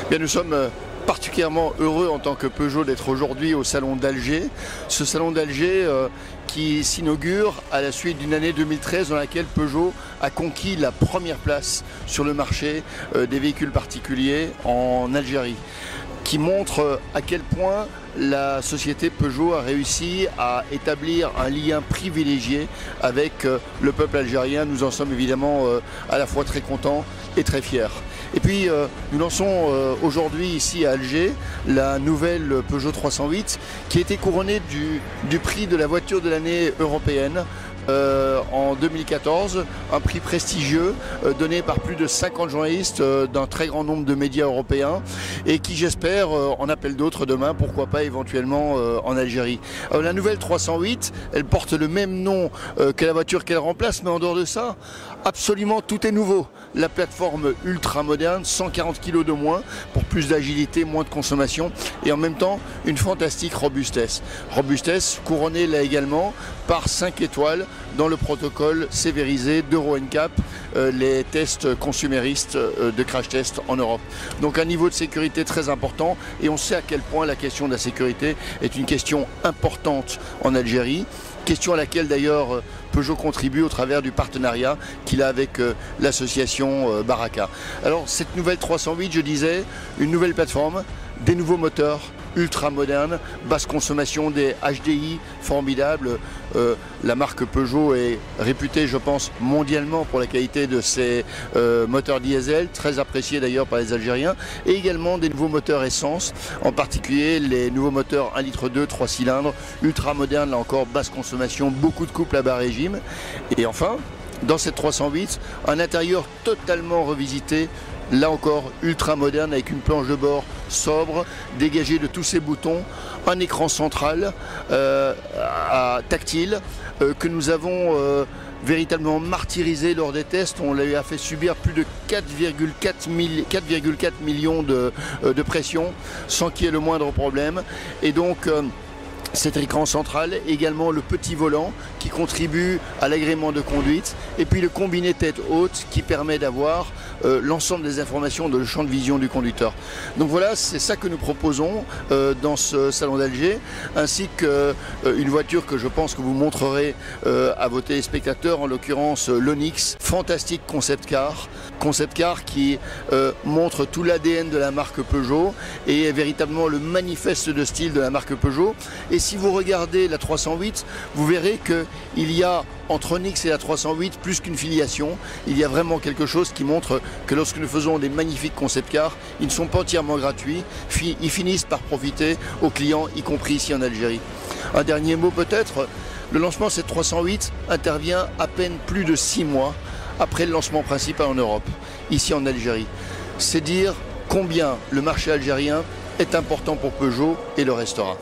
Bien, nous sommes particulièrement heureux en tant que Peugeot d'être aujourd'hui au salon d'Alger. Ce salon d'Alger qui s'inaugure à la suite d'une année 2013 dans laquelle Peugeot a conquis la première place sur le marché des véhicules particuliers en Algérie, qui montre à quel point la société Peugeot a réussi à établir un lien privilégié avec le peuple algérien. Nous en sommes évidemment à la fois très contents et très fiers. Et puis nous lançons aujourd'hui ici à Alger la nouvelle Peugeot 308 qui a été couronnée du prix de la voiture de l'année européenne en 2014, un prix prestigieux donné par plus de 50 journalistes d'un très grand nombre de médias européens et qui, j'espère, en appelle d'autres demain, pourquoi pas éventuellement en Algérie. Alors, la nouvelle 308, elle porte le même nom que la voiture qu'elle remplace, mais en dehors de ça, absolument tout est nouveau. La plateforme ultra moderne, 140 kg de moins pour plus d'agilité, moins de consommation et en même temps une fantastique robustesse. Robustesse couronnée là également par 5 étoiles dans le protocole sévérisé d'Euro NCAP, les tests consuméristes de crash test en Europe. Donc un niveau de sécurité très important et on sait à quel point la question de la sécurité est une question importante en Algérie. Question à laquelle d'ailleurs Peugeot contribue au travers du partenariat qu'il a avec l'association Baraka. Alors cette nouvelle 308, je disais, une nouvelle plateforme, des nouveaux moteurs ultra modernes, basse consommation, des HDI formidables. La marque Peugeot est réputée, je pense, mondialement pour la qualité de ses moteurs diesel, très appréciés d'ailleurs par les Algériens, et également des nouveaux moteurs essence, en particulier les nouveaux moteurs 1,2 litre 3 cylindres, ultra modernes, là encore, basse consommation, beaucoup de couples à bas régime. Et enfin, dans cette 308, un intérieur totalement revisité, là encore ultra moderne avec une planche de bord sobre, dégagée de tous ses boutons, un écran central tactile que nous avons véritablement martyrisé lors des tests. On lui a fait subir plus de 4,4 millions de pression sans qu'il y ait le moindre problème. Et donc cet écran central, également le petit volant qui contribue à l'agrément de conduite et puis le combiné tête haute qui permet d'avoir l'ensemble des informations de le champ de vision du conducteur. Donc voilà, c'est ça que nous proposons dans ce salon d'Alger, ainsi qu'une voiture que je pense que vous montrerez à vos téléspectateurs, en l'occurrence l'Onyx, fantastique concept car qui montre tout l'ADN de la marque Peugeot et est véritablement le manifeste de style de la marque Peugeot. Et si vous regardez la 308, vous verrez qu'il y a entre Onyx et la 308 plus qu'une filiation. Il y a vraiment quelque chose qui montre que lorsque nous faisons des magnifiques concept cars, ils ne sont pas entièrement gratuits, ils finissent par profiter aux clients, y compris ici en Algérie. Un dernier mot peut-être, le lancement de cette 308 intervient à peine plus de 6 mois après le lancement principal en Europe, ici en Algérie. C'est dire combien le marché algérien est important pour Peugeot et le restera.